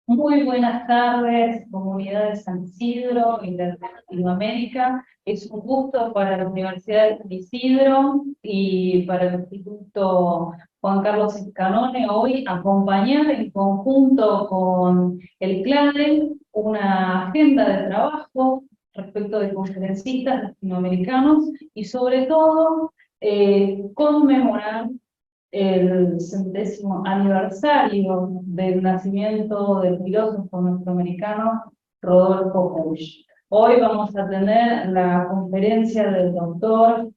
Muy buenas tardes, comunidad de San Isidro y de Latinoamérica. Es un gusto para la Universidad de San Isidro y para el Instituto Juan Carlos Escanone hoy acompañar en conjunto con el CLADE una agenda de trabajo respecto de conferencistas latinoamericanos y sobre todo conmemorar el 100º aniversario del nacimiento del filósofo norteamericano Rodolfo Bush. Hoy vamos a tener la conferencia del doctor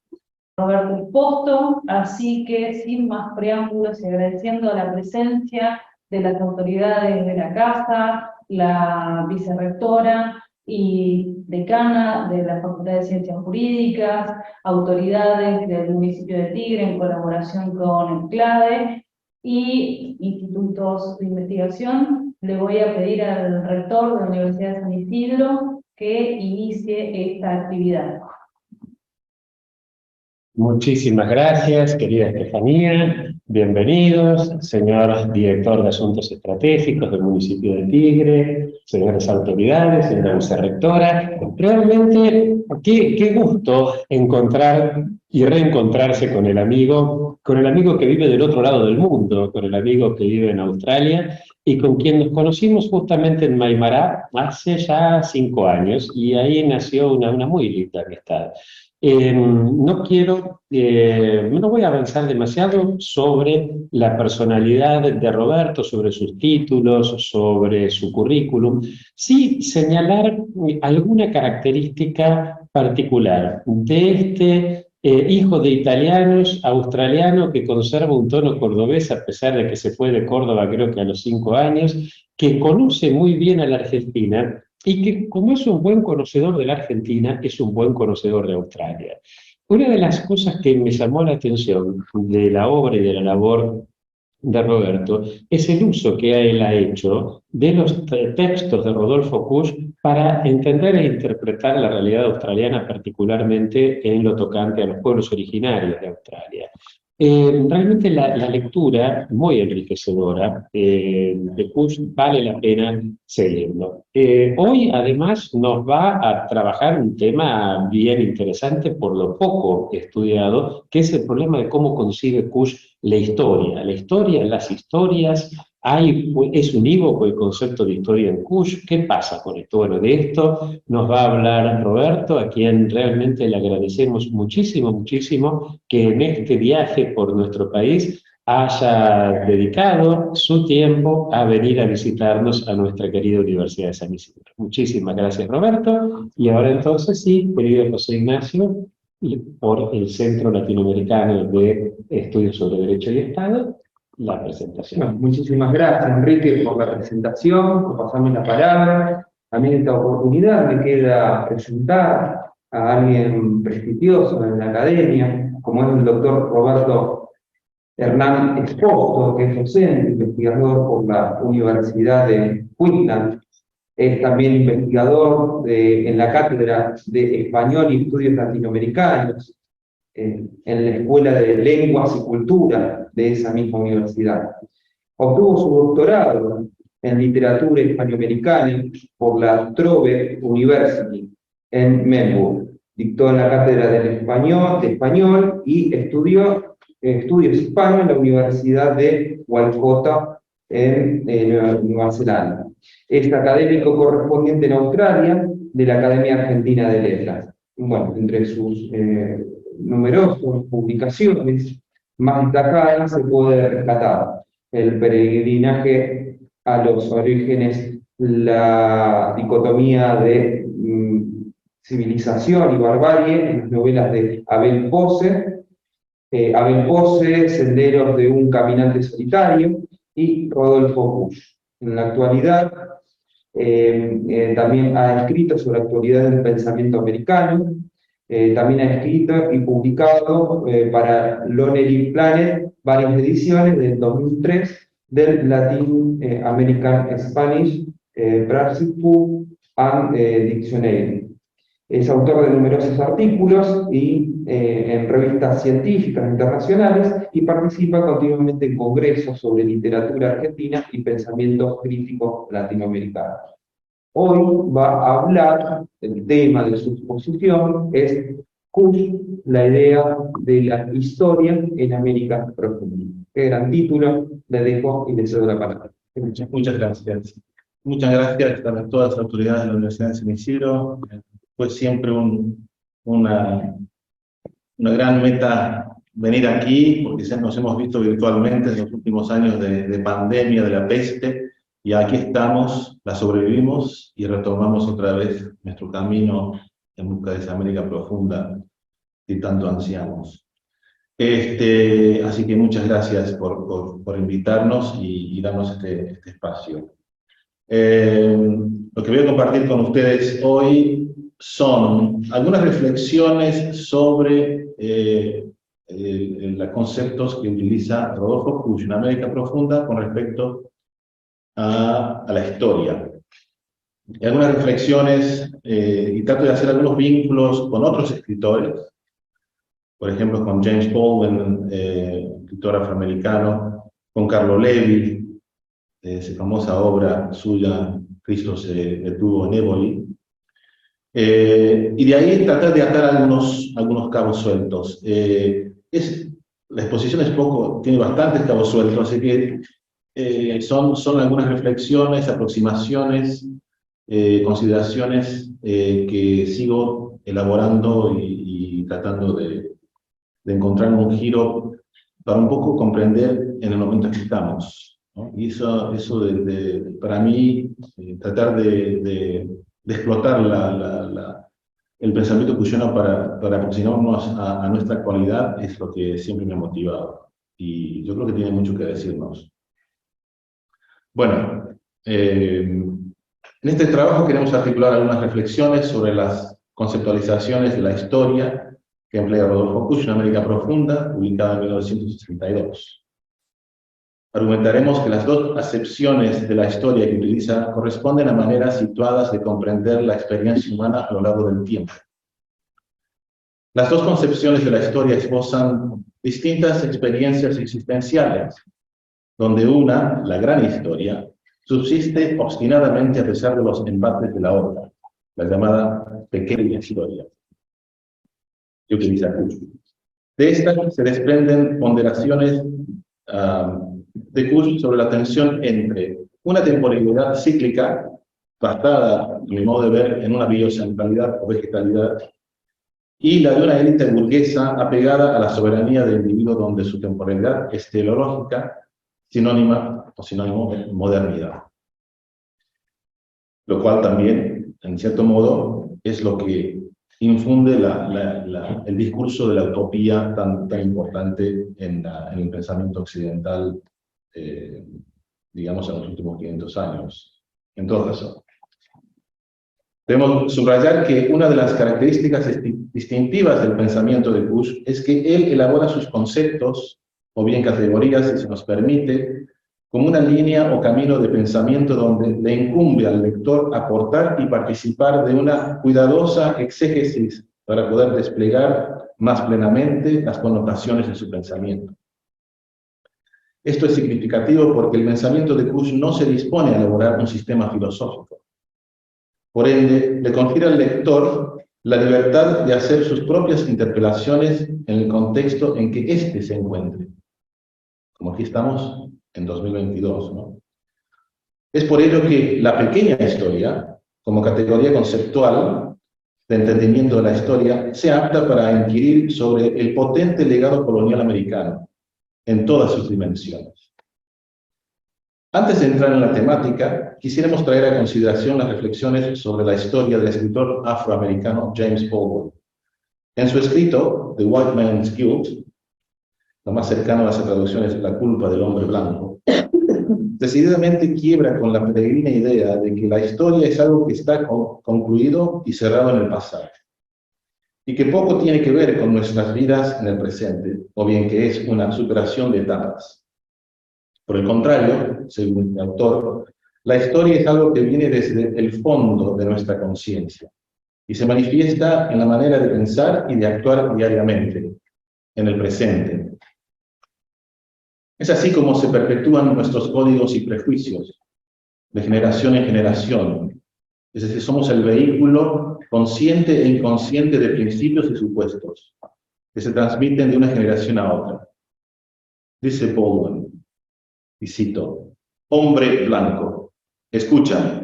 Roberto Esposto, así que sin más preámbulos y agradeciendo la presencia de las autoridades de la casa, la vicerrectora y decana de la Facultad de Ciencias Jurídicas, autoridades del municipio de Tigre en colaboración con el CLADE y institutos de investigación, le voy a pedir al rector de la Universidad de San Isidro que inicie esta actividad. Muchísimas gracias, querida Estefanía. Bienvenidos, señor director de Asuntos Estratégicos del municipio de Tigre, señoras autoridades, señora vicerrectora. Realmente, qué gusto encontrar y reencontrarse con el amigo que vive del otro lado del mundo, con el amigo que vive en Australia y con quien nos conocimos justamente en Maimará hace ya 5 años y ahí nació una muy linda amistad. No voy a avanzar demasiado sobre la personalidad de Roberto, sobre sus títulos, sobre su currículum, sí señalar alguna característica particular de este hijo de italianos, australiano, que conserva un tono cordobés a pesar de que se fue de Córdoba creo que a los 5 años, que conoce muy bien a la Argentina, y que como es un buen conocedor de la Argentina, es un buen conocedor de Australia. Una de las cosas que me llamó la atención de la obra y de la labor de Roberto es el uso que él ha hecho de los textos de Rodolfo Bush para entender e interpretar la realidad australiana, particularmente en lo tocante a los pueblos originarios de Australia. Realmente la lectura, muy enriquecedora, de Bush vale la pena seguirlo. Hoy, además, nos va a trabajar un tema bien interesante por lo poco estudiado, que es el problema de cómo concibe Bush la historia, las historias. Es unívoco el concepto de historia en Kush. ¿Qué pasa con esto? Bueno, de esto nos va a hablar Roberto, a quien realmente le agradecemos muchísimo, muchísimo que en este viaje por nuestro país haya dedicado su tiempo a venir a visitarnos a nuestra querida Universidad de San Isidro. Muchísimas gracias, Roberto. Y ahora entonces sí, querido José Ignacio, por el Centro Latinoamericano de Estudios sobre Derecho y Estado, la presentación. Bueno, muchísimas gracias, Enrique, por la presentación, por pasarme la palabra. A mí en esta oportunidad me queda presentar a alguien prestigioso en la academia, como es el doctor Roberto Hernán Esposto, que es docente, investigador por la Universidad de Queensland. Es también investigador en la Cátedra de Español y Estudios Latinoamericanos, en la Escuela de Lenguas y Cultura de esa misma universidad. Obtuvo su doctorado en literatura hispanoamericana por la Trobe University en Melbourne. Dictó en la cátedra de español y estudió estudios hispanos en la Universidad de Walcota en Nueva Zelanda. Es académico correspondiente en Australia de la Academia Argentina de Letras. Bueno, entre sus numerosas publicaciones más destacadas se puede rescatar el peregrinaje a los orígenes, la dicotomía de civilización y barbarie en las novelas de Abel Pose, Senderos de un caminante solitario, y Rodolfo Bush. En la actualidad también ha escrito sobre la actualidad del pensamiento americano. También ha escrito y publicado para Lonely Planet varias ediciones del 2003 del Latin American Spanish Practice and Dictionary. Es autor de numerosos artículos y en revistas científicas internacionales y participa continuamente en congresos sobre literatura argentina y pensamiento crítico latinoamericano. Hoy va a hablar, el tema de su exposición es Kush, la idea de la historia en América Profunda. Qué gran título, le dejo y le cedo la palabra. Muchas gracias. Muchas gracias a todas las autoridades de la Universidad de San Isidro. Fue siempre una gran meta venir aquí, porque nos hemos visto virtualmente en los últimos años de pandemia, de la peste, y aquí estamos, la sobrevivimos y retomamos otra vez nuestro camino en busca de esa América profunda que tanto ansiamos. Así que muchas gracias por invitarnos y darnos este espacio. Lo que voy a compartir con ustedes hoy son algunas reflexiones sobre los conceptos que utiliza Rodolfo Kusch en América Profunda con respecto a la historia. Y algunas reflexiones, y trato de hacer algunos vínculos con otros escritores, por ejemplo con James Baldwin, escritor afroamericano, con Carlo Levi, esa famosa obra suya, Cristo se detuvo en Éboli, y de ahí tratar de atar algunos cabos sueltos. La exposición tiene bastantes cabos sueltos, así que son algunas reflexiones, aproximaciones, consideraciones que sigo elaborando y tratando de encontrar un giro para un poco comprender en el momento en que estamos, ¿no? Y eso para mí, tratar de explotar el pensamiento cuyano para aproximarnos a nuestra actualidad es lo que siempre me ha motivado. Y yo creo que tiene mucho que decirnos. Bueno, en este trabajo queremos articular algunas reflexiones sobre las conceptualizaciones de la historia que emplea Rodolfo Kusch en América Profunda, publicada en 1962. Argumentaremos que las dos acepciones de la historia que utiliza corresponden a maneras situadas de comprender la experiencia humana a lo largo del tiempo. Las dos concepciones de la historia esbozan distintas experiencias existenciales, donde una, la gran historia, subsiste obstinadamente a pesar de los embates de la otra, la llamada pequeña historia, que utiliza Kusch. De esta se desprenden ponderaciones de Kusch sobre la tensión entre una temporalidad cíclica, basada, a mi modo de ver, en una biocentralidad o vegetalidad, y la de una élite burguesa apegada a la soberanía del individuo, donde su temporalidad es teleológica, sinónimo de modernidad. Lo cual también, en cierto modo, es lo que infunde el discurso de la utopía tan importante en el pensamiento occidental, digamos, en los últimos 500 años. En todo caso, debemos subrayar que una de las características distintivas del pensamiento de Kusch es que él elabora sus conceptos, o bien categorías, si se nos permite, como una línea o camino de pensamiento donde le incumbe al lector aportar y participar de una cuidadosa exégesis para poder desplegar más plenamente las connotaciones de su pensamiento. Esto es significativo porque el pensamiento de Kusch no se dispone a elaborar un sistema filosófico. Por ende, le confiere al lector la libertad de hacer sus propias interpelaciones en el contexto en que éste se encuentre. Como aquí estamos en 2022, ¿no? Es por ello que la pequeña historia, como categoría conceptual de entendimiento de la historia, se apta para inquirir sobre el potente legado colonial americano, en todas sus dimensiones. Antes de entrar en la temática, quisiéramos traer a consideración las reflexiones sobre la historia del escritor afroamericano James Baldwin. En su escrito, The White Man's Guilt, lo más cercano a las traducciones La culpa del hombre blanco, decididamente quiebra con la peregrina idea de que la historia es algo que está concluido y cerrado en el pasado, y que poco tiene que ver con nuestras vidas en el presente, o bien que es una superación de etapas. Por el contrario, según el autor, la historia es algo que viene desde el fondo de nuestra conciencia, y se manifiesta en la manera de pensar y de actuar diariamente, en el presente. Es así como se perpetúan nuestros códigos y prejuicios, de generación en generación. Es decir, somos el vehículo consciente e inconsciente de principios y supuestos, que se transmiten de una generación a otra. Dice Baldwin, y cito, hombre blanco, escucha,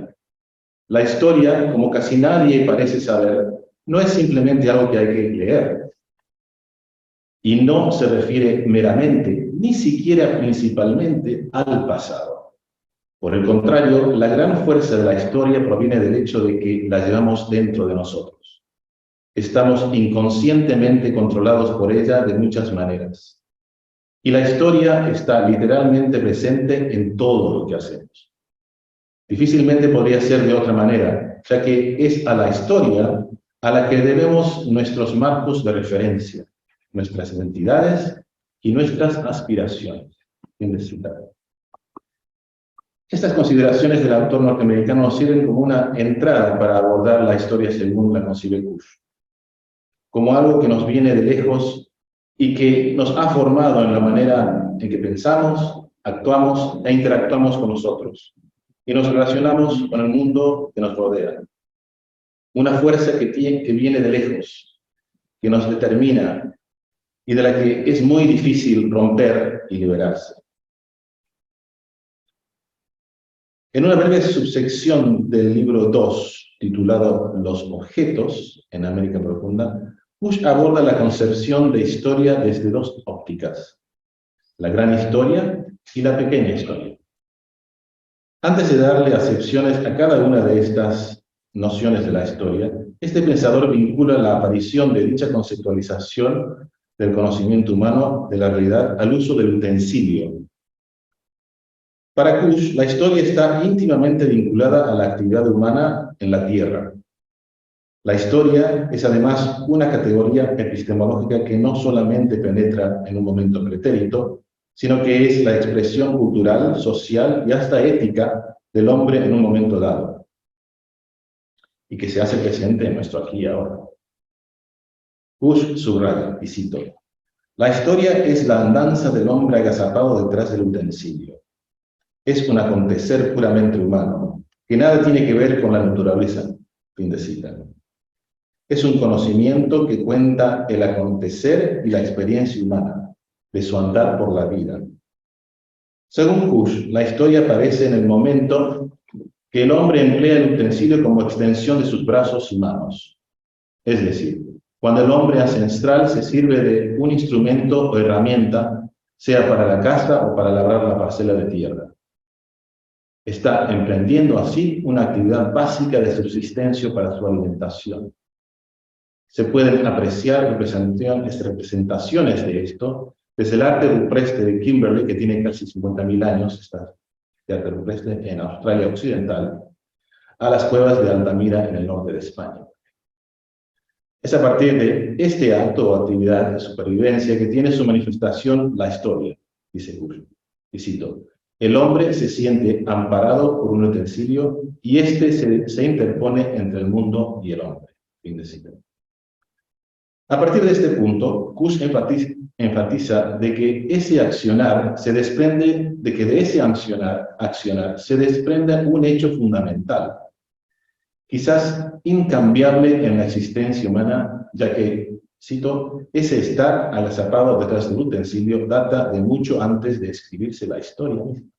la historia, como casi nadie parece saber, no es simplemente algo que hay que leer. Y no se refiere meramente, ni siquiera principalmente, al pasado. Por el contrario, la gran fuerza de la historia proviene del hecho de que la llevamos dentro de nosotros. Estamos inconscientemente controlados por ella de muchas maneras. Y la historia está literalmente presente en todo lo que hacemos. Difícilmente podría ser de otra manera, ya que es a la historia a la que debemos nuestros marcos de referencia, nuestras identidades y nuestras aspiraciones. Fin de citar. Estas consideraciones del autor norteamericano nos sirven como una entrada para abordar la historia según la concibe Kush, como algo que nos viene de lejos y que nos ha formado en la manera en que pensamos, actuamos e interactuamos con nosotros, y nos relacionamos con el mundo que nos rodea. Una fuerza que viene de lejos, que nos determina y de la que es muy difícil romper y liberarse. En una breve subsección del libro 2, titulado Los objetos en América Profunda, Kush aborda la concepción de historia desde dos ópticas, la gran historia y la pequeña historia. Antes de darle acepciones a cada una de estas nociones de la historia, este pensador vincula la aparición de dicha conceptualización del conocimiento humano de la realidad al uso del utensilio. Para Kush, la historia está íntimamente vinculada a la actividad humana en la Tierra. La historia es además una categoría epistemológica que no solamente penetra en un momento pretérito, sino que es la expresión cultural, social y hasta ética del hombre en un momento dado, y que se hace presente en nuestro aquí y ahora. Kush subraya, y cito, la historia es la andanza del hombre agazapado detrás del utensilio. Es un acontecer puramente humano, que nada tiene que ver con la naturaleza. Fin de cita. Es un conocimiento que cuenta el acontecer y la experiencia humana, de su andar por la vida. Según Kush, la historia aparece en el momento que el hombre emplea el utensilio como extensión de sus brazos y manos. Es decir, cuando el hombre ancestral se sirve de un instrumento o herramienta, sea para la caza o para labrar la parcela de tierra. Está emprendiendo así una actividad básica de subsistencia para su alimentación. Se pueden apreciar representaciones de esto desde el arte rupestre de Kimberley, que tiene casi 50.000 años, está de arte rupestre en Australia Occidental, a las cuevas de Altamira en el norte de España. Es a partir de este acto o actividad de supervivencia que tiene su manifestación la historia, dice Kush. Y cito, el hombre se siente amparado por un utensilio y éste se interpone entre el mundo y el hombre. Fin de cita. A partir de este punto, Kush enfatiza de que ese accionar se desprende, de que de ese accionar se desprende un hecho fundamental, quizás incambiable en la existencia humana, ya que, cito, ese estar agazapado detrás del utensilio data de mucho antes de escribirse la historia misma.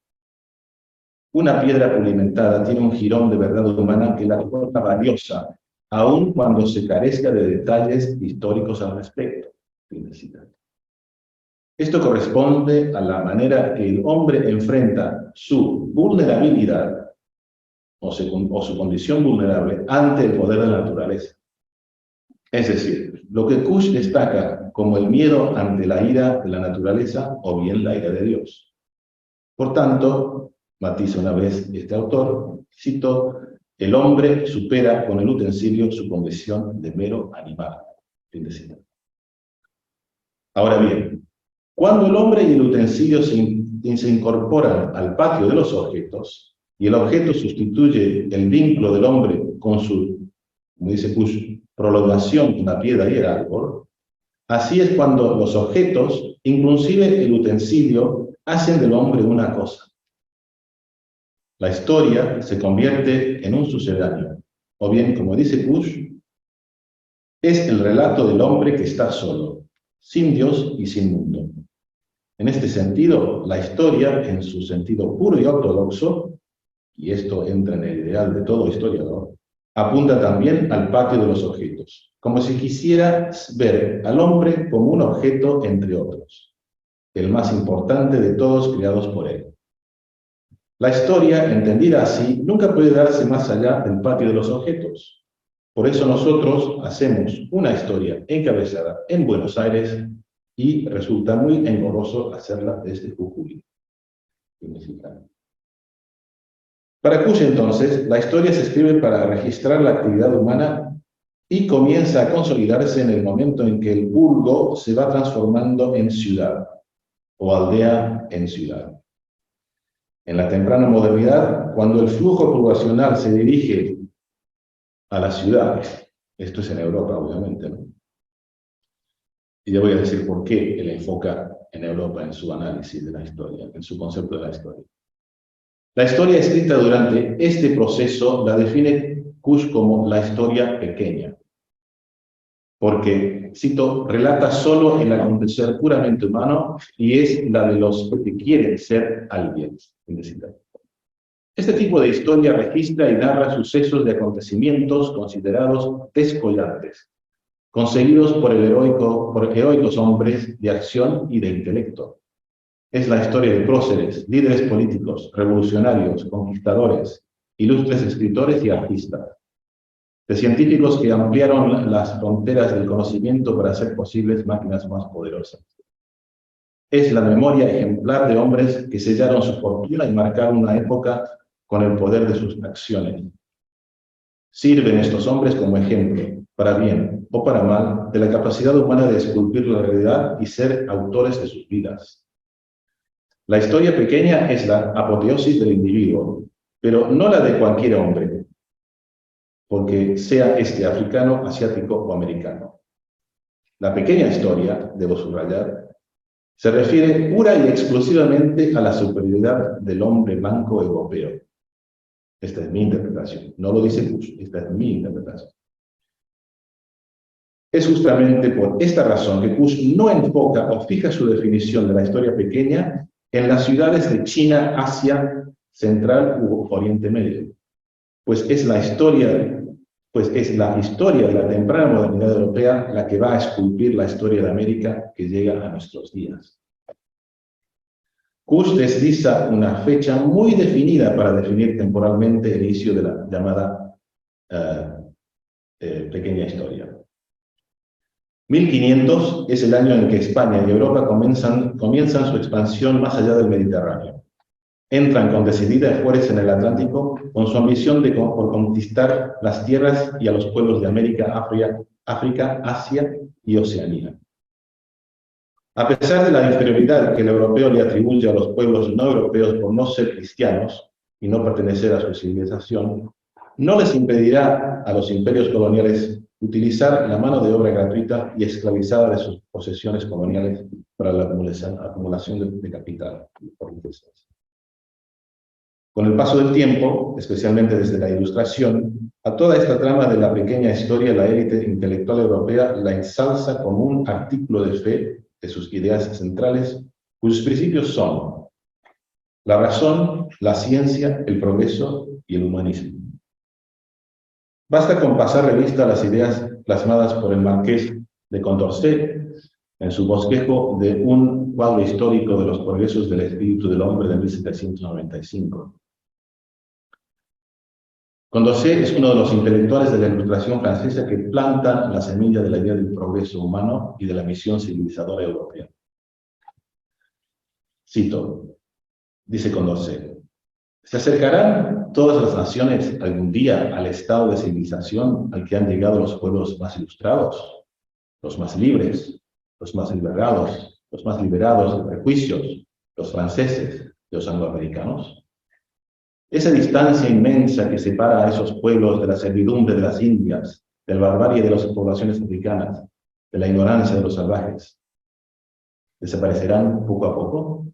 Una piedra pulimentada tiene un jirón de verdad humana que la torna valiosa, aun cuando se carezca de detalles históricos al respecto. Esto corresponde a la manera que el hombre enfrenta su vulnerabilidad o su condición vulnerable ante el poder de la naturaleza. Es decir, lo que Kush destaca como el miedo ante la ira de la naturaleza o bien la ira de Dios. Por tanto, matiza una vez este autor, cito, el hombre supera con el utensilio su condición de mero animal. Fin de cita. Ahora bien, cuando el hombre y el utensilio se incorporan al patio de los objetos, y el objeto sustituye el vínculo del hombre con su como dice Kusch, prolongación de una piedra y el árbol, así es cuando los objetos, inclusive el utensilio, hacen del hombre una cosa. La historia se convierte en un sucedáneo, o bien, como dice Kusch, es el relato del hombre que está solo, sin Dios y sin mundo. En este sentido, la historia, en su sentido puro y ortodoxo, y esto entra en el ideal de todo historiador, apunta también al patio de los objetos, como si quisiera ver al hombre como un objeto entre otros, el más importante de todos creados por él. La historia, entendida así, nunca puede darse más allá del patio de los objetos. Por eso nosotros hacemos una historia encabezada en Buenos Aires y resulta muy engorroso hacerla desde Jujuy. Para Kusch, entonces, la historia se escribe para registrar la actividad humana y comienza a consolidarse en el momento en que el burgo se va transformando en ciudad, o aldea en ciudad. En la temprana modernidad, cuando el flujo poblacional se dirige a las ciudades, esto es en Europa, obviamente, ¿no? Y ya voy a decir por qué él enfoca en Europa en su análisis de la historia, en su concepto de la historia. La historia escrita durante este proceso la define Kusch como la historia pequeña, porque, cito, relata solo el acontecer puramente humano y es la de los que quieren ser alguien. Este tipo de historia registra y narra sucesos de acontecimientos considerados descollantes, conseguidos por heroicos hombres de acción y de intelecto. Es la historia de próceres, líderes políticos, revolucionarios, conquistadores, ilustres escritores y artistas, de científicos que ampliaron las fronteras del conocimiento para hacer posibles máquinas más poderosas. Es la memoria ejemplar de hombres que sellaron su fortuna y marcaron una época con el poder de sus acciones. Sirven estos hombres como ejemplo, para bien o para mal, de la capacidad humana de esculpir la realidad y ser autores de sus vidas. La historia pequeña es la apoteosis del individuo, pero no la de cualquier hombre, porque sea este africano, asiático o americano. La pequeña historia, debo subrayar, se refiere pura y exclusivamente a la superioridad del hombre blanco europeo. Esta es mi interpretación, no lo dice Kusch, esta es mi interpretación. Es justamente por esta razón que Kusch no enfoca o fija su definición de la historia pequeña en las ciudades de China, Asia Central u Oriente Medio, pues es la historia de la temprana modernidad europea la que va a esculpir la historia de América que llega a nuestros días. Kusch desliza una fecha muy definida para definir temporalmente el inicio de la llamada pequeña historia. 1500 es el año en que España y Europa comienzan su expansión más allá del Mediterráneo. Entran con decidida fuerza en el Atlántico con su ambición por conquistar las tierras y a los pueblos de América, África, Asia y Oceanía. A pesar de la inferioridad que el europeo le atribuye a los pueblos no europeos por no ser cristianos y no pertenecer a su civilización, no les impedirá a los imperios coloniales utilizar la mano de obra gratuita y esclavizada de sus posesiones coloniales para la acumulación de capital. Con el paso del tiempo, especialmente desde la Ilustración, a toda esta trama de la pequeña historia la élite intelectual europea la ensalza como un artículo de fe de sus ideas centrales, cuyos principios son la razón, la ciencia, el progreso y el humanismo. Basta con pasar revista a las ideas plasmadas por el marqués de Condorcet en su bosquejo de un cuadro histórico de los progresos del espíritu del hombre de 1795. Condorcet es uno de los intelectuales de la Ilustración francesa que plantan la semilla de la idea del progreso humano y de la misión civilizadora europea. Cito, dice Condorcet, ¿se acercarán todas las naciones algún día al estado de civilización al que han llegado los pueblos más ilustrados, los más libres, los más liberados de prejuicios, los franceses, los angloamericanos? Esa distancia inmensa que separa a esos pueblos de la servidumbre de las Indias, de la barbarie de las poblaciones africanas, de la ignorancia de los salvajes, desaparecerán poco a poco.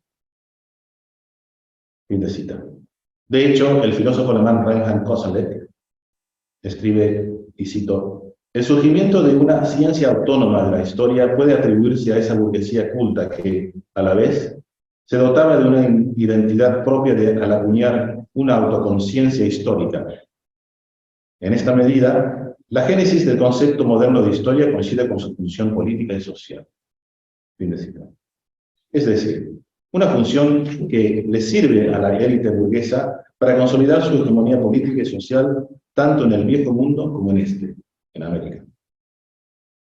Fin de cita. De hecho, el filósofo alemán Reinhard Koselleck escribe, y cito, el surgimiento de una ciencia autónoma de la historia puede atribuirse a esa burguesía culta que, a la vez, se dotaba de una identidad propia al acuñar una autoconciencia histórica. En esta medida, la génesis del concepto moderno de historia coincide con su función política y social. Fin de cita. Es decir, una función que le sirve a la élite burguesa para consolidar su hegemonía política y social tanto en el viejo mundo como en este, en América.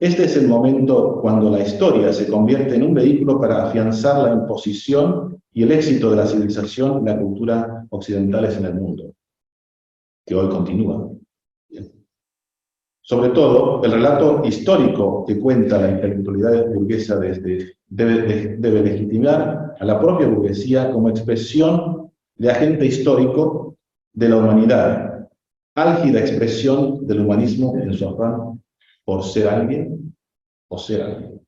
Este es el momento cuando la historia se convierte en un vehículo para afianzar la imposición y el éxito de la civilización y la cultura occidentales en el mundo, que hoy continúa. Sobre todo, el relato histórico que cuenta la intelectualidad burguesa debe legitimar a la propia burguesía como expresión de agente histórico de la humanidad, álgida expresión del humanismo en su afán por ser alguien o ser alguien.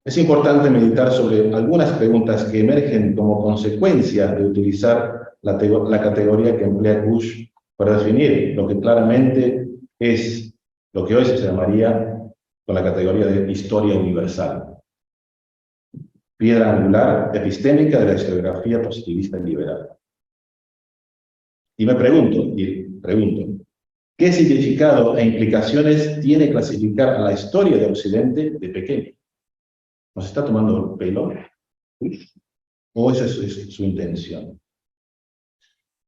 Es importante meditar sobre algunas preguntas que emergen como consecuencia de utilizar la categoría que emplea Kusch para definir lo que claramente es lo que hoy se llamaría con la categoría de historia universal, piedra angular epistémica de la historiografía positivista y liberal. Y me pregunto, ¿qué significado e implicaciones tiene clasificar a la historia de Occidente de pequeño? ¿Nos está tomando el pelo? ¿O esa es su intención?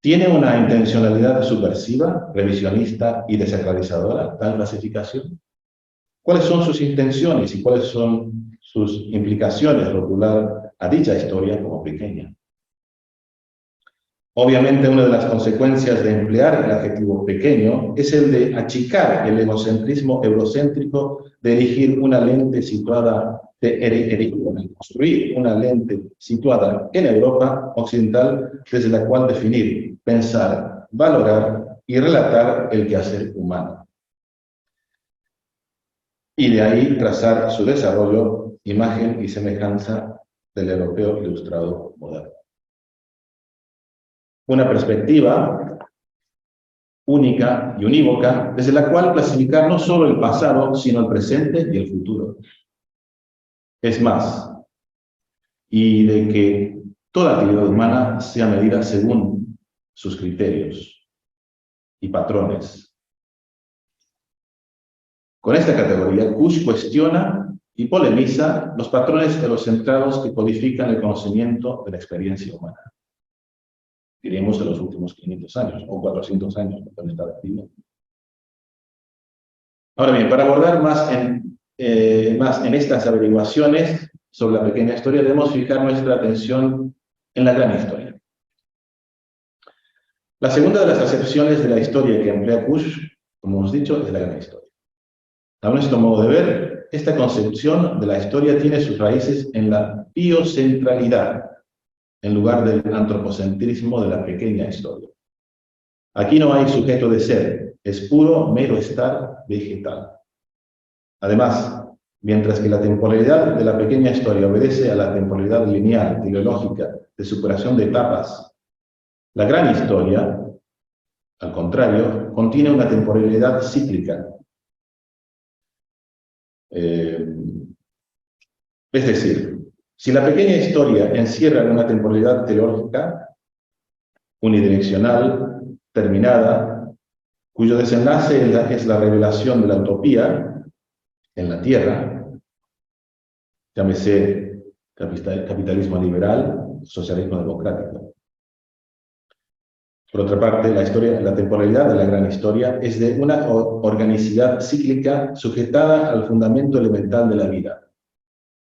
¿Tiene una intencionalidad subversiva, revisionista y desacralizadora tal clasificación? ¿Cuáles son sus intenciones y cuáles son sus implicaciones rotular a dicha historia como pequeña? Obviamente, una de las consecuencias de emplear el adjetivo pequeño es el de achicar el egocentrismo eurocéntrico de erigir una lente situada, construir una lente situada en Europa occidental desde la cual definir, pensar, valorar y relatar el quehacer humano. Y de ahí trazar su desarrollo, imagen y semejanza del europeo ilustrado moderno. Una perspectiva única y unívoca, desde la cual clasificar no solo el pasado, sino el presente y el futuro. Es más, y de que toda actividad humana sea medida según sus criterios y patrones. Con esta categoría, Kusch cuestiona y polemiza los patrones eurocentrados que codifican el conocimiento de la experiencia humana. Diremos de los últimos 500 años, o 400 años, con esta actividad. Ahora bien, para abordar más en estas averiguaciones sobre la pequeña historia, debemos fijar nuestra atención en la gran historia. La segunda de las acepciones de la historia que emplea Kusch, como hemos dicho, es la gran historia. A nuestro modo de ver, esta concepción de la historia tiene sus raíces en la biocentralidad, en lugar del antropocentrismo de la pequeña historia. Aquí no hay sujeto de ser, es puro, mero estar vegetal. Además, mientras que la temporalidad de la pequeña historia obedece a la temporalidad lineal, teleológica, de superación de etapas, la gran historia, al contrario, contiene una temporalidad cíclica. Es decir, si la pequeña historia encierra una temporalidad teleológica, unidireccional, terminada, cuyo desenlace es la revelación de la utopía en la Tierra, llámese capitalismo liberal, socialismo democrático. Por otra parte, la temporalidad de la gran historia es de una organicidad cíclica sujetada al fundamento elemental de la vida,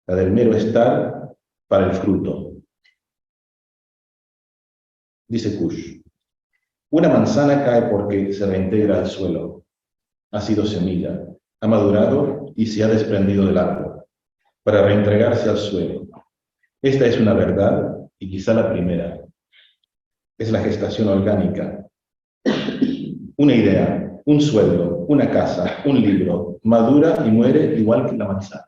la del mero estar para el fruto. Dice Kusch, una manzana cae porque se reintegra al suelo, ha sido semilla, ha madurado y se ha desprendido del árbol, para reentregarse al suelo. Esta es una verdad, y quizá la primera. Es la gestación orgánica. Una idea, un sueldo, una casa, un libro, madura y muere igual que la manzana.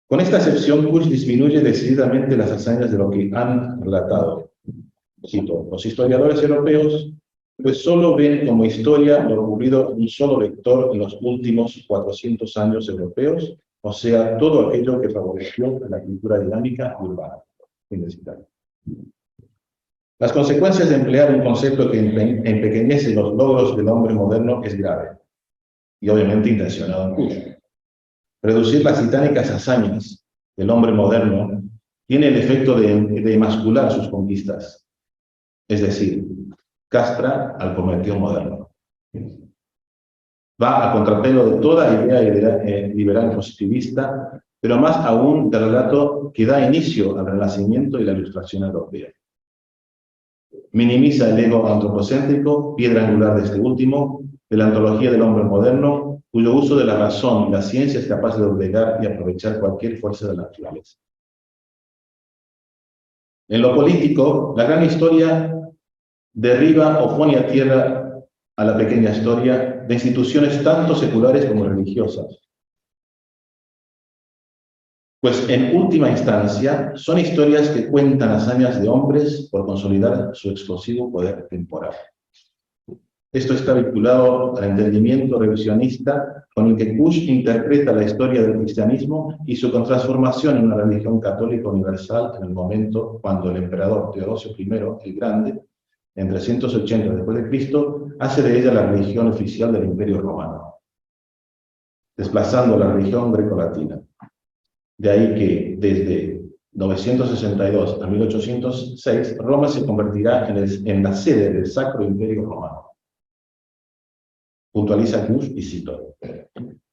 Con esta excepción, Kush disminuye decididamente las hazañas de lo que han relatado. Cito, los historiadores europeos pues solo ven como historia lo ocurrido en un solo lector en los últimos 400 años europeos, o sea, todo aquello que favoreció la cultura dinámica y urbana. Fin de citar. Las consecuencias de emplear un concepto que empequeñece los logros del hombre moderno es grave, y obviamente intencionado en Kush. Reducir las titánicas hazañas del hombre moderno tiene el efecto de emascular sus conquistas, es decir, castra al comercio moderno. Va a contrapelo de toda idea liberal positivista, pero más aún del relato que da inicio al Renacimiento y la Ilustración europea. Minimiza el ego antropocéntrico, piedra angular de este último, de la antología del hombre moderno, cuyo uso de la razón y la ciencia es capaz de doblegar y aprovechar cualquier fuerza de la naturaleza. En lo político, la gran historia derriba o pone a tierra a la pequeña historia de instituciones tanto seculares como religiosas. Pues en última instancia son historias que cuentan hazañas de hombres por consolidar su exclusivo poder temporal. Esto está vinculado al entendimiento revisionista con el que Kush interpreta la historia del cristianismo y su transformación en una religión católica universal en el momento cuando el emperador Teodosio I el Grande, en 380 después de Cristo, hace de ella la religión oficial del Imperio Romano, desplazando la religión grecolatina. De ahí que, desde 962 a 1806, Roma se convertirá en la sede del Sacro Imperio Romano. Puntualiza Kush y cito: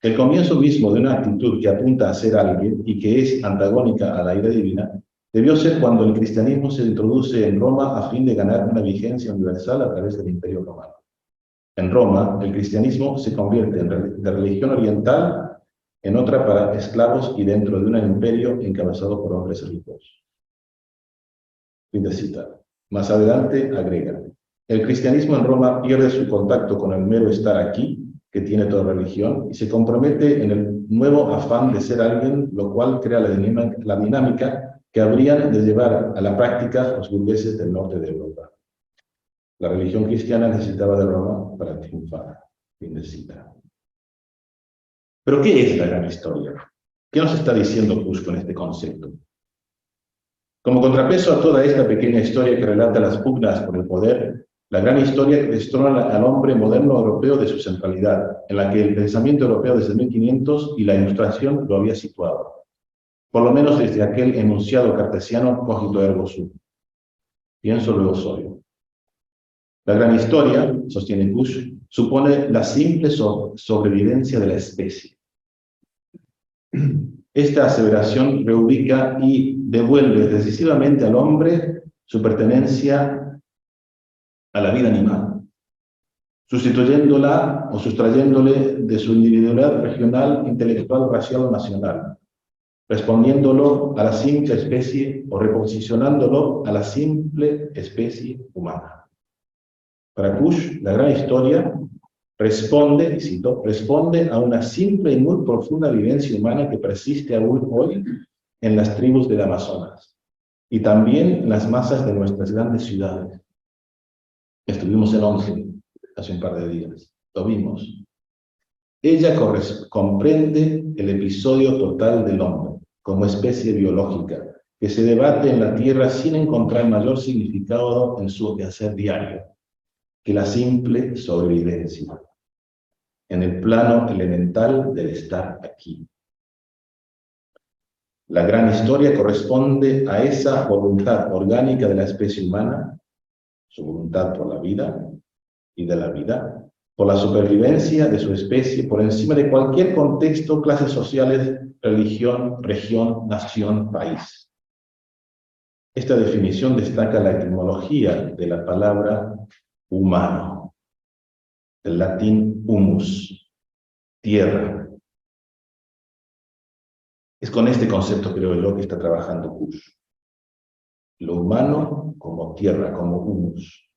el comienzo mismo de una actitud que apunta a ser alguien y que es antagónica a la ira divina, debió ser cuando el cristianismo se introduce en Roma a fin de ganar una vigencia universal a través del Imperio Romano. En Roma, el cristianismo se convierte de religión oriental en otra para esclavos y dentro de un imperio encabezado por hombres ricos. Fin de cita. Más adelante agrega: el cristianismo en Roma pierde su contacto con el mero estar aquí, que tiene toda religión, y se compromete en el nuevo afán de ser alguien, lo cual crea la dinámica que habrían de llevar a la práctica los burgueses del norte de Europa. La religión cristiana necesitaba de Roma para triunfar. Fin de cita. ¿Pero qué es la gran historia? ¿Qué nos está diciendo Kush con este concepto? Como contrapeso a toda esta pequeña historia que relata las pugnas por el poder, la gran historia destrona al hombre moderno europeo de su centralidad, en la que el pensamiento europeo desde 1500 y la Ilustración lo había situado, por lo menos desde aquel enunciado cartesiano cogito ergo sum. Pienso, luego soy. La gran historia, sostiene Kush, supone la simple sobrevivencia de la especie. Esta aseveración reubica y devuelve decisivamente al hombre su pertenencia a la vida animal, sustituyéndola o sustrayéndole de su individualidad regional, intelectual, racial o nacional, respondiéndolo a la simple especie o reposicionándolo a la simple especie humana. Para Kush, la gran historia responde, y cito, responde a una simple y muy profunda vivencia humana que persiste aún hoy en las tribus del Amazonas y también en las masas de nuestras grandes ciudades. Estuvimos en 11 hace un par de días, lo vimos. Ella comprende el episodio total del hombre como especie biológica que se debate en la Tierra sin encontrar mayor significado en su quehacer diario que la simple sobrevivencia en el plano elemental del estar aquí. La gran historia corresponde a esa voluntad orgánica de la especie humana, su voluntad por la vida y de la vida, por la supervivencia de su especie, por encima de cualquier contexto, clases sociales, religión, región, nación, país. Esta definición destaca la etimología de la palabra humano, del latín humus, tierra. Es con este concepto, creo yo, que está trabajando Kush. Lo humano como tierra, como humus.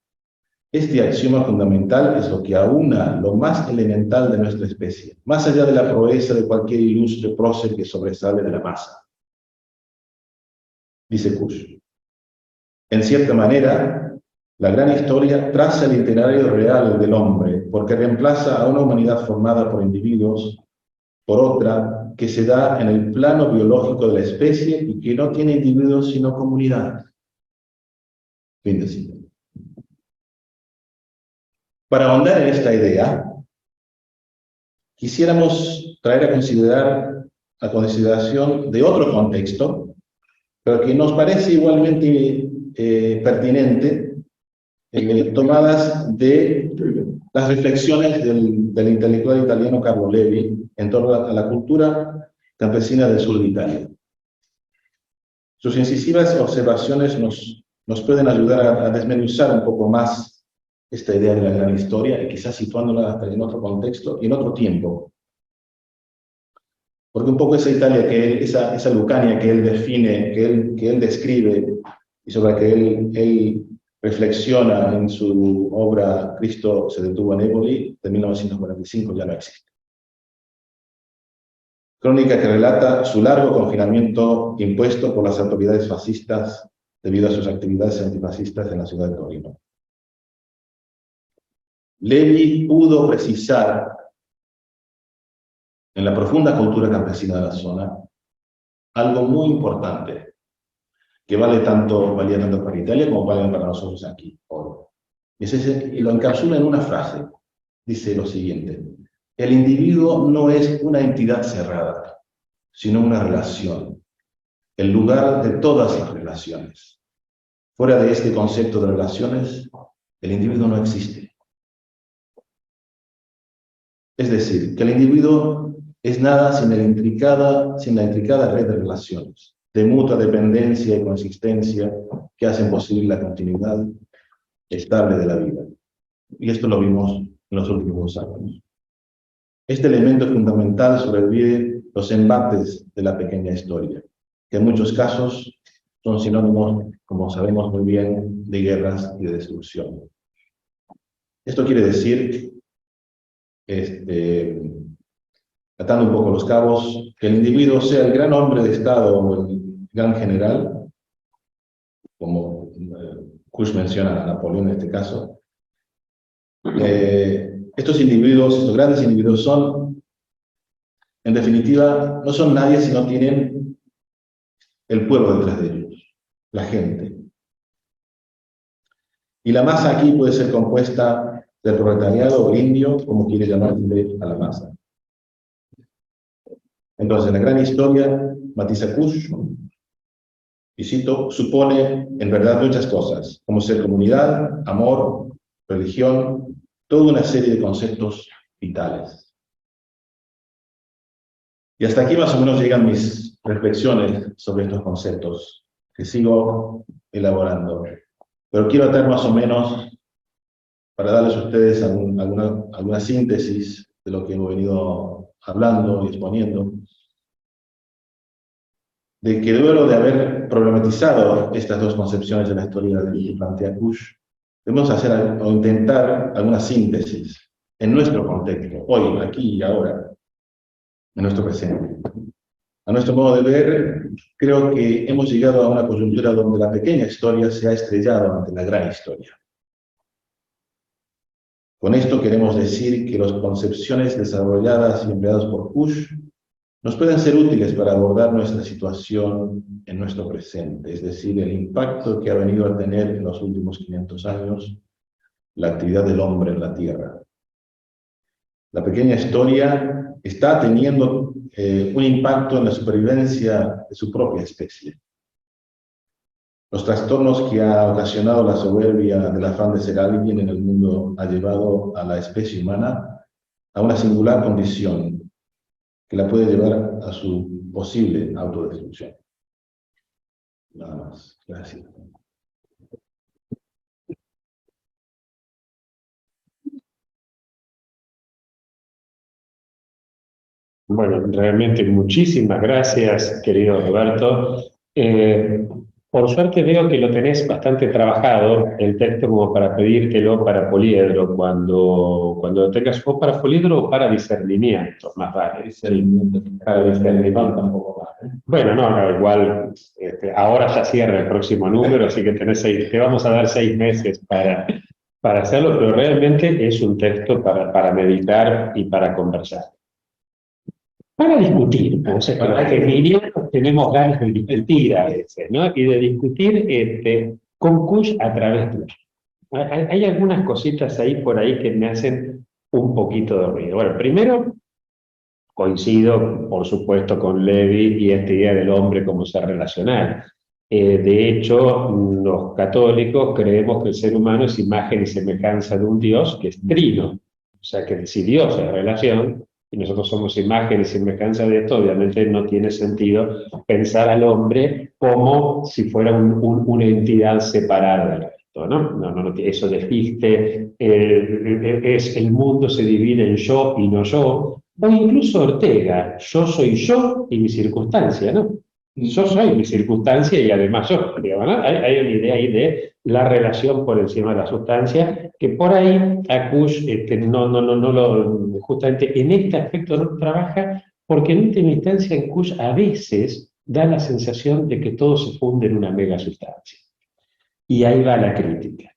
Este axioma fundamental es lo que aúna lo más elemental de nuestra especie, más allá de la proeza de cualquier ilustre prócer que sobresale de la masa. Dice Kusch. En cierta manera, la gran historia traza el itinerario real del hombre, porque reemplaza a una humanidad formada por individuos por otra que se da en el plano biológico de la especie y que no tiene individuos sino comunidad. Fin de cita. Para ahondar en esta idea, quisiéramos traer a consideración de otro contexto, pero que nos parece igualmente pertinente, tomadas de las reflexiones del intelectual italiano Carlo Levi en torno a la cultura campesina del sur de Italia. Sus incisivas observaciones nos pueden ayudar a desmenuzar un poco más esta idea de la gran historia y quizás situándola en otro contexto y en otro tiempo. Porque un poco esa Italia, esa Lucania que él define, que él describe y sobre la que él reflexiona en su obra Cristo se detuvo en Éboli, de 1945, ya no existe. Crónica que relata su largo confinamiento impuesto por las autoridades fascistas debido a sus actividades antifascistas en la ciudad de Torino. Levi pudo precisar en la profunda cultura campesina de la zona algo muy importante, que valía tanto para Italia como vale para nosotros aquí hoy. Y lo encapsula en una frase. Dice lo siguiente: el individuo no es una entidad cerrada, sino una relación, el lugar de todas las relaciones. Fuera de este concepto de relaciones, el individuo no existe. Es decir, que el individuo es nada sin la intricada red de relaciones, de mutua dependencia y consistencia que hacen posible la continuidad estable de la vida. Y esto lo vimos en los últimos años. Este elemento fundamental sobrevive los embates de la pequeña historia, que en muchos casos son sinónimos, como sabemos muy bien, de guerras y de destrucción. Esto quiere decir, atando un poco los cabos, que el individuo sea el gran hombre de Estado o el gran general, como Kusch menciona a Napoleón en este caso. Estos grandes individuos son, en definitiva, no son nadie si no tienen el pueblo detrás de ellos, la gente. Y la masa aquí puede ser compuesta del proletariado o indio, como quiere llamarle a la masa. Entonces, la gran historia, matiza Kusch, y cito, supone en verdad muchas cosas, como ser comunidad, amor, religión, toda una serie de conceptos vitales. Y hasta aquí más o menos llegan mis reflexiones sobre estos conceptos, que sigo elaborando. Pero quiero atar más o menos, para darles a ustedes alguna síntesis de lo que hemos venido hablando y exponiendo, de que luego de haber problematizado estas dos concepciones de la historia que plantea Kusch, debemos hacer o intentar alguna síntesis en nuestro contexto, hoy, aquí y ahora, en nuestro presente. A nuestro modo de ver, creo que hemos llegado a una coyuntura donde la pequeña historia se ha estrellado ante la gran historia. Con esto queremos decir que las concepciones desarrolladas y empleadas por Kusch nos pueden ser útiles para abordar nuestra situación en nuestro presente, es decir, el impacto que ha venido a tener en los últimos 500 años la actividad del hombre en la Tierra. La pequeña historia está teniendo un impacto en la supervivencia de su propia especie. Los trastornos que ha ocasionado la soberbia del afán de ser alguien en el mundo ha llevado a la especie humana a una singular condición que la puede llevar a su posible autodestrucción. Nada más. Gracias. Bueno, realmente muchísimas gracias, querido Roberto. Por suerte veo que lo tenés bastante trabajado, el texto, como para pedírtelo para poliedro, cuando tengas, o para poliedro o para discernimiento, más vale. Para discernimiento. Tampoco más, ¿eh? Bueno, no, igual, ahora ya cierra el próximo número, así que te vamos a dar 6 meses para hacerlo, pero realmente es un texto para meditar y para conversar. Para discutir, o sea, que los geminianos tenemos ganas de discutir a veces, ¿no? Y de discutir con Kush a través de... Hay algunas cositas ahí por ahí que me hacen un poquito de ruido. Bueno, primero, coincido, por supuesto, con Levi y esta idea del hombre como ser relacional. De hecho, los católicos creemos que el ser humano es imagen y semejanza de un Dios que es trino. O sea, que si Dios es relación, y nosotros somos imagen y semejanza de esto, obviamente no tiene sentido pensar al hombre como si fuera una entidad separada del resto, ¿no? No, eso despiste, el mundo se divide en yo y no yo, o incluso Ortega, yo soy yo y mi circunstancia, ¿no? Yo soy mi circunstancia y además yo, digamos, ¿no? Hay una idea ahí de la relación por encima de la sustancia, que por ahí a Kush justamente en este aspecto no trabaja, porque en última instancia en Kush a veces da la sensación de que todo se funde en una mega sustancia. Y ahí va la crítica,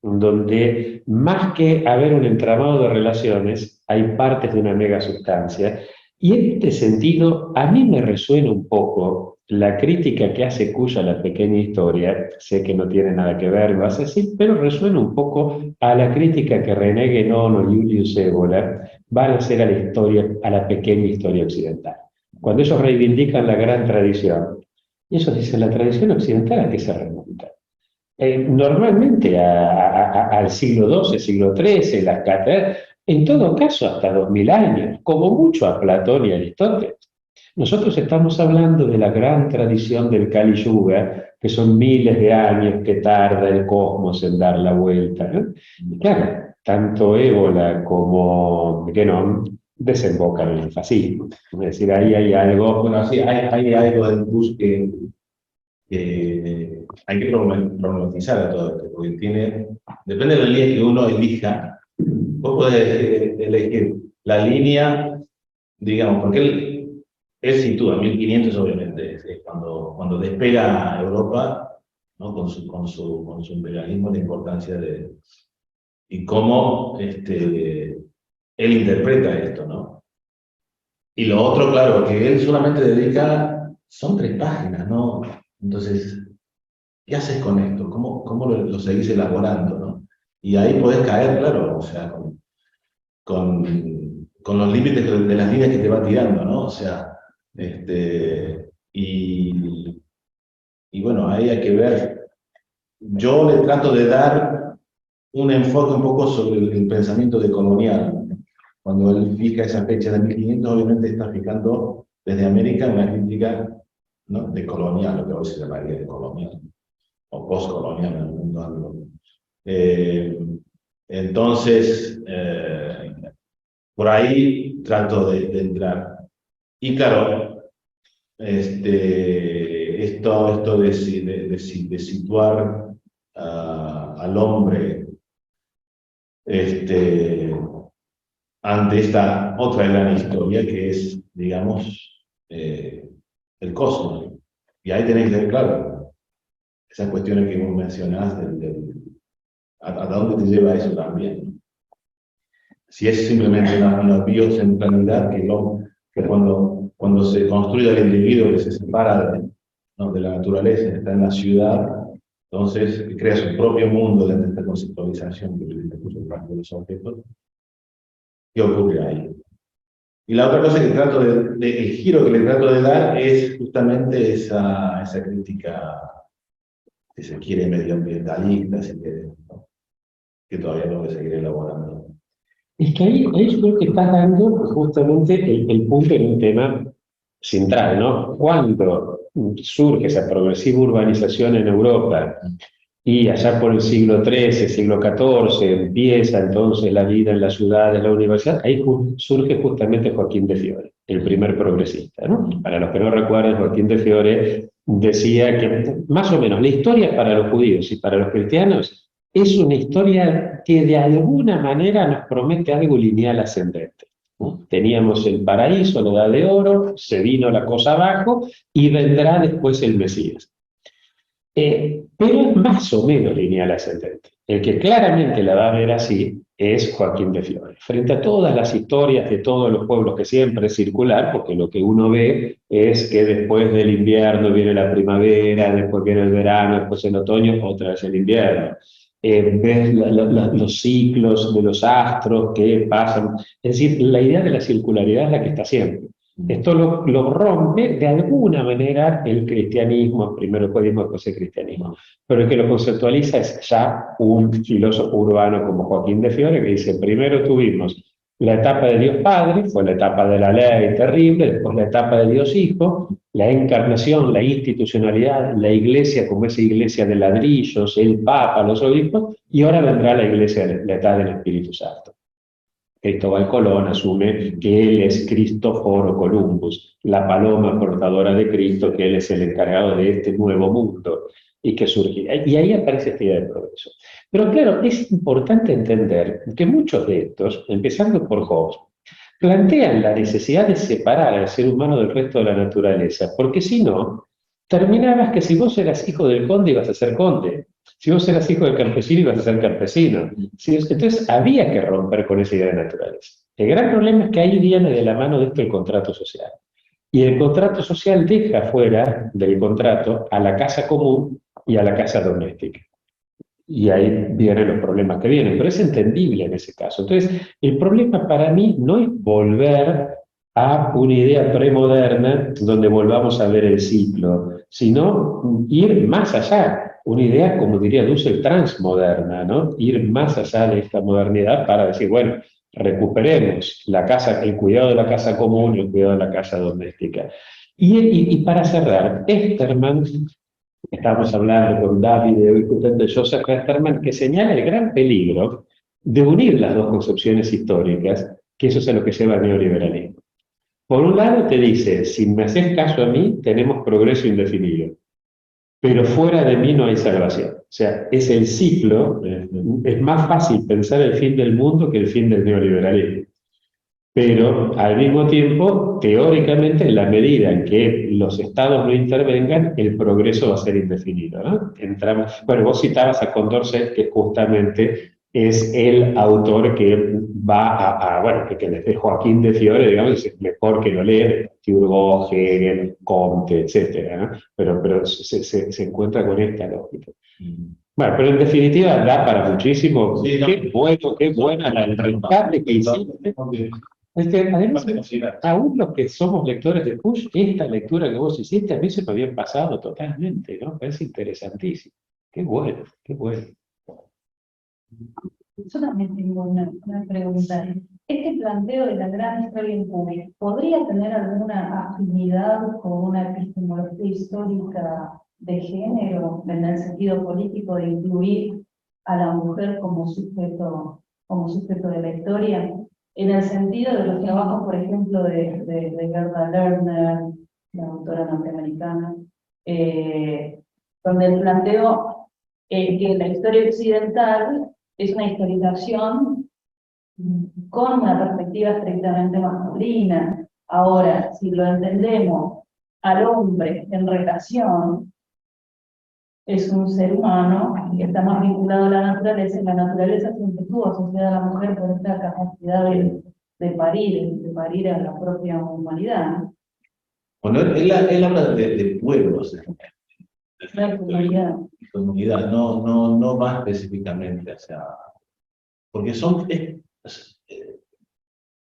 donde más que haber un entramado de relaciones, hay partes de una mega sustancia. Y en este sentido, a mí me resuena un poco la crítica que hace Kush a la pequeña historia. Sé que no tiene nada que ver, lo hace así, pero resuena un poco a la crítica que René Guénon o Julius Evola van a hacer a la historia, a la pequeña historia occidental. Cuando ellos reivindican la gran tradición, ellos dicen, la tradición occidental, ¿a qué se remonta? Normalmente al siglo XII, siglo XIII, las cátedras, en todo caso hasta 2000 años, como mucho a Platón y Aristóteles. Nosotros estamos hablando de la gran tradición del Kali Yuga, que son miles de años que tarda el cosmos en dar la vuelta, ¿no? Y claro, tanto Ébola como Guénon desembocan en el fascismo. Es decir, ahí hay algo... Bueno, sí, hay algo del Kush que hay que problematizar a todo esto, porque depende de la línea que uno elija, vos podés elegir la línea, digamos, porque él sitúa 1500, obviamente, es cuando despega Europa, ¿no? con su imperialismo, la importancia y cómo él interpreta esto, ¿no? Y lo otro, claro, que él solamente dedica, son 3 páginas, ¿no? Entonces, ¿qué haces con esto? ¿Cómo lo seguís elaborando, no? Y ahí podés caer, claro, o sea, con los límites de las líneas que te va tirando, ¿no? O sea, y bueno, ahí hay que ver. Yo le trato de dar un enfoque un poco sobre el pensamiento decolonial, ¿no? Cuando él fija esa fecha de 1500, obviamente está fijando desde América una crítica, ¿no? Decolonial, lo que hoy se llamaría decolonial, o postcolonial en el mundo anglo. Entonces, por ahí trato de entrar. Y claro, esto de situar al hombre ante esta otra gran historia que es, digamos, el cosmos. Y ahí tenéis que tener claro esas cuestiones que vos mencionás, ¿a dónde te lleva eso también? Si es simplemente una biocentralidad que cuando se construye el individuo que se separa de la naturaleza, está en la ciudad, entonces crea su propio mundo de esta conceptualización que puso el rango de los objetos. ¿Qué ocurre ahí? Y la otra cosa que trato el giro que le trato de dar es justamente esa crítica, si se quiere, medioambientalista, si quiere, ¿no? Que todavía no voy a seguir elaborando. Es que ahí yo creo que estás dando justamente el punto en un tema central, ¿no? Cuando surge esa progresiva urbanización en Europa y allá por el siglo XIII, siglo XIV, empieza entonces la vida en las ciudades, la universidad, ahí surge justamente Joaquín de Fiore, el primer progresista, ¿no? Para los que no recuerdan, Joaquín de Fiore decía que más o menos la historia para los judíos y para los cristianos es una historia que de alguna manera nos promete algo lineal ascendente, ¿no? Teníamos el paraíso, la edad de oro, se vino la cosa abajo y vendrá después el Mesías. Pero es más o menos lineal ascendente. El que claramente la va a ver así es Joaquín de Fiore. Frente a todas las historias de todos los pueblos que siempre es circular, porque lo que uno ve es que después del invierno viene la primavera, después viene el verano, después el otoño, otra vez el invierno. Ves los ciclos de los astros que pasan. Es decir, la idea de la circularidad es la que está siempre. Esto lo rompe de alguna manera el cristianismo, primero el judaísmo, después el cristianismo. Pero el que lo conceptualiza es ya un filósofo urbano como Joaquín de Fiore, que dice, primero tuvimos la etapa de Dios Padre, fue la etapa de la ley terrible, después la etapa de Dios Hijo, la encarnación, la institucionalidad, la iglesia como esa iglesia de ladrillos, el Papa, los obispos, y ahora vendrá la iglesia, la etapa del Espíritu Santo. Cristóbal Colón asume que él es Cristoforo Columbus, la paloma portadora de Cristo, que él es el encargado de este nuevo mundo y que surge. Y ahí aparece esta idea de progreso. Pero claro, es importante entender que muchos de estos, empezando por Hobbes, plantean la necesidad de separar al ser humano del resto de la naturaleza, porque si no, terminabas que si vos eras hijo del conde ibas a ser conde. Si vos eras hijo del campesino, ibas a ser campesino. Entonces había que romper con esa idea de naturaleza. El gran problema es que ahí viene de la mano de esto el contrato social. Y el contrato social deja fuera del contrato a la casa común y a la casa doméstica. Y ahí vienen los problemas que vienen, pero es entendible en ese caso. Entonces, el problema para mí no es volver a una idea premoderna donde volvamos a ver el ciclo, sino ir más allá. Una idea, como diría Dussel, transmoderna, ¿no? Ir más allá de esta modernidad para decir, bueno, recuperemos la casa, el cuidado de la casa común y el cuidado de la casa doméstica. Y para cerrar, Esterman, estábamos hablando con David de Joseph Esterman, que señala el gran peligro de unir las dos concepciones históricas, que eso es a lo que lleva el neoliberalismo. Por un lado te dice, si me haces caso a mí, tenemos progreso indefinido, pero fuera de mí no hay salvación. O sea, es el ciclo, es más fácil pensar el fin del mundo que el fin del neoliberalismo. Pero al mismo tiempo, teóricamente, en la medida en que los estados no intervengan, el progreso va a ser indefinido, ¿no? Bueno, vos citabas a Condorcet, que justamente es el autor que va bueno, que desde Joaquín de Fiore, digamos, es mejor que lo lee, Turgot, Hegel, Comte, etc., ¿no? Pero se encuentra con esta lógica. Bueno, pero en definitiva da para muchísimo. Sí, ¿no? Qué buena el rescate que hiciste. Además, aún los que somos lectores de Push, esta lectura que vos hiciste a mí se me había pasado totalmente, ¿no? Es interesantísimo. Qué bueno, qué bueno. Yo también tengo una pregunta. ¿Este planteo de la gran historia impune podría tener alguna afinidad con una epistemología histórica de género, en el sentido político de incluir a la mujer como sujeto de la historia? En el sentido de los trabajos, por ejemplo, de Gerda Lerner, la autora norteamericana, donde el planteo que la historia occidental es una historización con una perspectiva estrictamente masculina. Ahora, si lo entendemos al hombre en relación, es un ser humano que está más vinculado a la naturaleza, y la naturaleza siempre estuvo asociada a la mujer por esta capacidad de parir a la propia humanidad. Bueno, él habla de pueblos, La comunidad, no va específicamente hacia... Porque son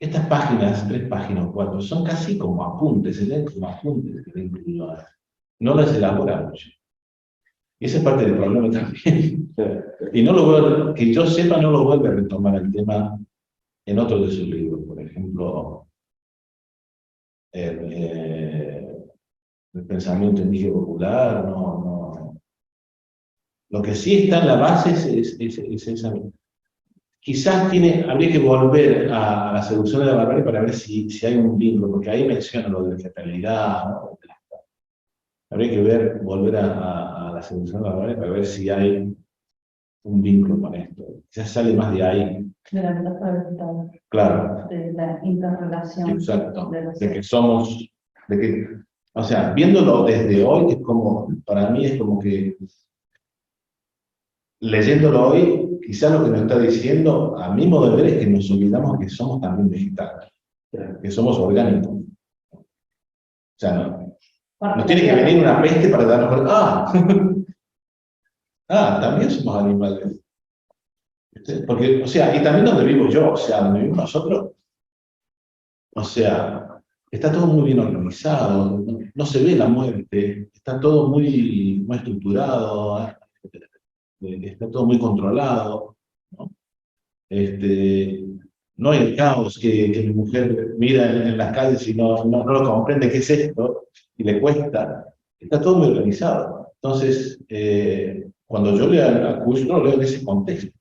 estas páginas, 3 páginas o 4, son casi como apuntes, se leen como apuntes que leen, no las elabora mucho. Y esa es parte del problema también. Y que yo sepa, no lo vuelve a retomar el tema en otros de sus libros. Por ejemplo, el pensamiento indígena popular, no. Lo que sí está en la base es esa. Quizás habría que volver a la seducción de la barbarie para ver si hay un vínculo, porque ahí menciona lo de la fatalidad, ¿no? Habría que volver a la seducción laboral para ver si hay un vínculo con esto. Quizás sale más de ahí. De la metáfora del Estado, Claro, de la interrelación. exacto. De los De que somos, o sea, viéndolo desde hoy, es como, para mí es como que, leyéndolo hoy, quizás lo que nos está diciendo, a mi modo de ver, es que nos olvidamos que somos también vegetales, que somos orgánicos. O sea, nos tiene que venir una peste para darnos cuenta, también somos animales. Porque, o sea, y también donde vivo yo, o sea, donde vivimos nosotros, o sea, está todo muy bien organizado, no se ve la muerte, está todo muy estructurado, está todo muy controlado, ¿no? No hay el caos que mi mujer mira en las calles y no lo comprende qué es esto, y le cuesta. Está todo muy organizado. Entonces, cuando yo leo a Kush, no lo leo en ese contexto.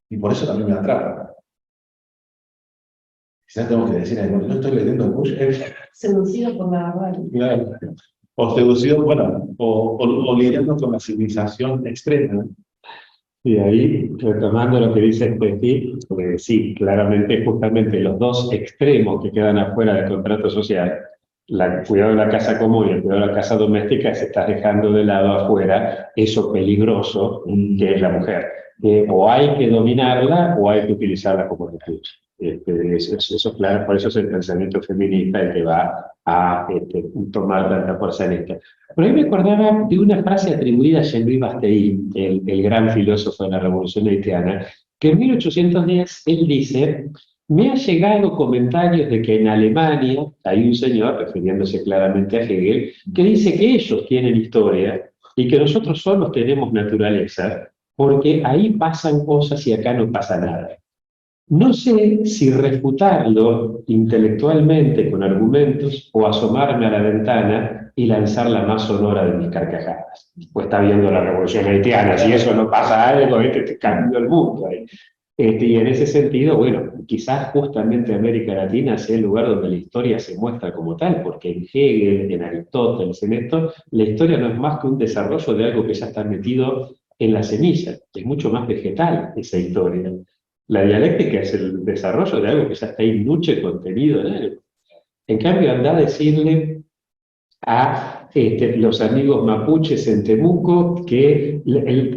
Y por eso también me atrapa. Quizás tengo que decir, no estoy leyendo a Kush. Seducido por la verdad. Claro. O seducido, bueno, o lidiando con la civilización extrema. Y ahí, retomando lo que dice Petit, porque sí, claramente, justamente los dos extremos que quedan afuera del contrato social, el cuidado de la casa común y el cuidado de la casa doméstica, se está dejando de lado afuera eso peligroso que es la mujer. O hay que dominarla o hay que utilizarla como recurso. Eso claro, por eso es el pensamiento feminista el que va a tomar tanta fuerza en esto. Por ahí me acordaba de una frase atribuida a Jean-Louis Bastei, el gran filósofo de la Revolución Haitiana, que en 1810 él dice: me ha llegado comentarios de que en Alemania hay un señor, refiriéndose claramente a Hegel, que dice que ellos tienen historia y que nosotros solos tenemos naturaleza, porque ahí pasan cosas y acá no pasa nada. No sé si refutarlo intelectualmente con argumentos o asomarme a la ventana y lanzar la más sonora de mis carcajadas. Pues está viendo la Revolución Haitiana, si eso no pasa algo, te cambió el mundo ahí. Y en ese sentido, bueno, quizás justamente América Latina sea el lugar donde la historia se muestra como tal, porque en Hegel, en Aristóteles, en esto, la historia no es más que un desarrollo de algo que ya está metido en la semilla, es mucho más vegetal esa historia. La dialéctica es el desarrollo de algo que ya está inmucho contenido en algo. En cambio, anda a decirle a los amigos mapuches en Temuco que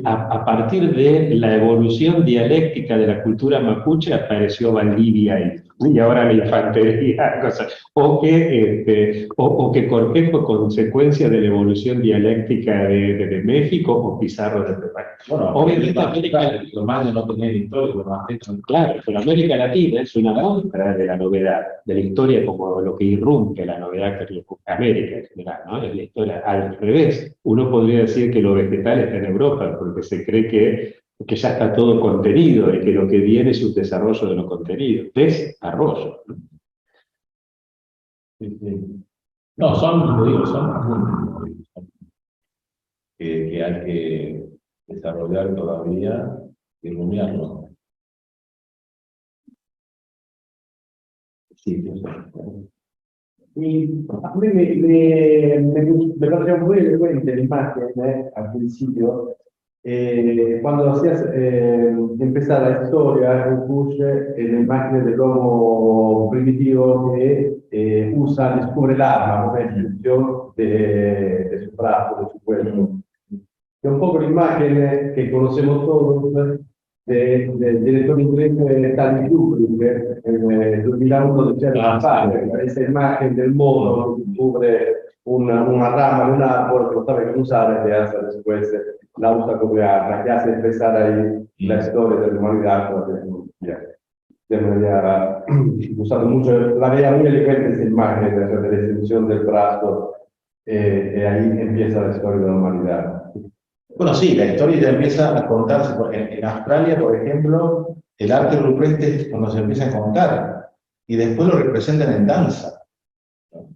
a partir de la evolución dialéctica de la cultura mapuche apareció Valdivia y ahora la infantería, cosas. O que Cortés fue consecuencia de la evolución dialéctica de México o Pizarro de Perú. Bueno, obviamente América Latina no tenía historia, claro, pero América Latina es una muestra de la novedad, de la historia como lo que irrumpe la novedad que es América en general, ¿no? Es la historia al revés. Uno podría decir que lo vegetal está en Europa, porque se cree que ya está todo contenido y que lo que viene es un desarrollo de lo contenido. Desarrollo, ¿no? No, son que hay que desarrollar todavía y rumiarlo. Sí, A me pareció muy elocuente la imagen al principio, cuando hacías empezar la historia con Kush, la imagen del homo primitivo que descubre el arma como ejecución de su brazo, de su cuerpo. Es un poco la imagen que conocemos todos del director inglés Stanley Kubrick en el 2001 de Cherry Fire, esa imagen del modo que cubre una rama de un árbol que no sabe cómo usar y hace después la usa como arma, que hace empezar ahí la historia de la humanidad de manera usando mucho, la veía muy elegante esa imagen de la extensión del brazo y ahí empieza la historia de la humanidad. Bueno, sí, la historia ya empieza a contarse. En Australia, por ejemplo, el arte rupestre es cuando se empieza a contar y después lo representan en danza, ¿no?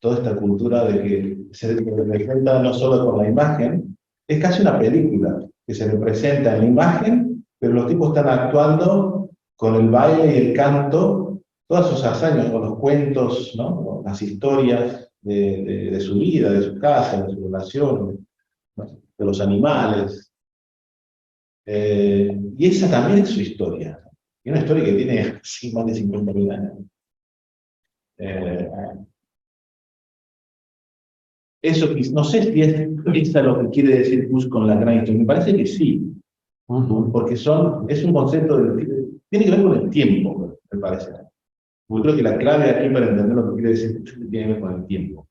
Toda esta cultura de que se representa no solo con la imagen, es casi una película que se representa en la imagen, pero los tipos están actuando con el baile y el canto, todas sus hazañas, con los cuentos, ¿no? Con las historias de su vida, de su casa, de su relación, ¿no? De los animales. Y esa también es su historia. Y una historia que tiene así más de 50.000 años. Eso, no sé si es lo que quiere decir Kush con la gran historia. Me parece que sí. Porque es un concepto tiene que ver con el tiempo, me parece. Yo creo que la clave aquí para entender lo que quiere decir Kush tiene que ver con el tiempo.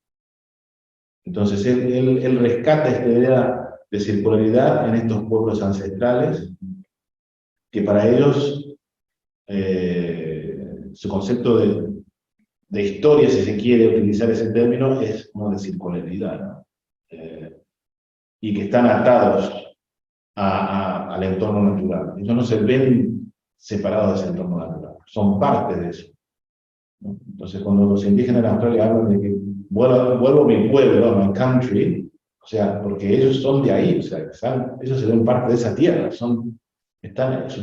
Entonces, él rescata esta idea de circularidad en estos pueblos ancestrales, que para ellos su concepto de historia, si se quiere utilizar ese término, es como de circularidad, ¿no? Y que están atados al entorno natural. Ellos no se ven separados de ese entorno natural, son parte de eso, ¿no? Entonces, cuando los indígenas de Australia hablan de que vuelvo a mi pueblo, a mi country, o sea, porque ellos son de ahí, o sea, ellos se ven parte de esa tierra, su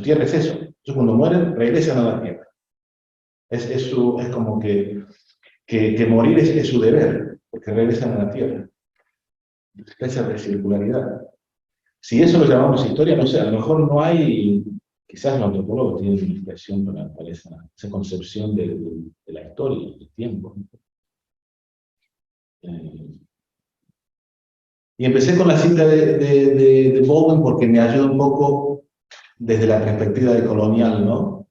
tierra es eso. Ellos cuando mueren regresan a la tierra. Es como que morir es su deber, porque regresan a la tierra. Esa circularidad. Si eso lo llamamos historia, no sé, a lo mejor no hay, quizás los antropólogos tienen una expresión para esa concepción de la historia, del tiempo. Y empecé con la cita de Baldwin porque me ayuda un poco desde la perspectiva de colonial, ¿no?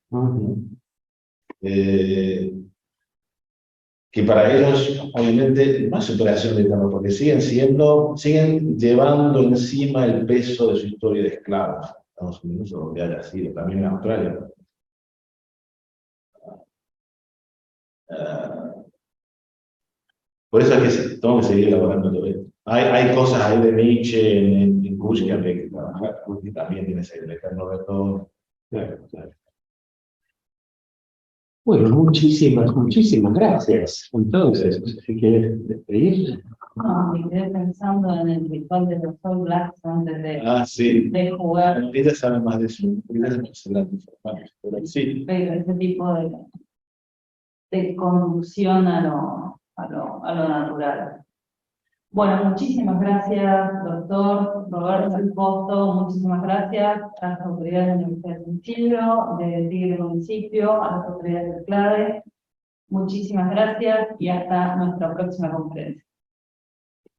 Que para ellos, obviamente, no es superación de terror, porque siguen llevando encima el peso de su historia de esclavos, Estados Unidos o donde haya sido, también en Australia. Por eso es que tengo que seguir elaborando todo esto. Hay cosas ahí de Nietzsche en Kush que habría que trabajar, porque también tiene ese eterno retorno. Claro, claro. Bueno, muchísimas gracias. Entonces, si quieres despedir. No, me quedé pensando en el ritual de los All Blacks antes Sí. de jugar. Bueno, ella sabe más de eso. Ella es más informada, pero sí. Pero ese tipo de conducción a lo natural. Bueno, muchísimas gracias, doctor Roberto Alposto, muchísimas gracias a las autoridades de la Universidad de San Isidro, de Tigre Municipio, a las autoridades del CLADE. Muchísimas gracias y hasta nuestra próxima conferencia.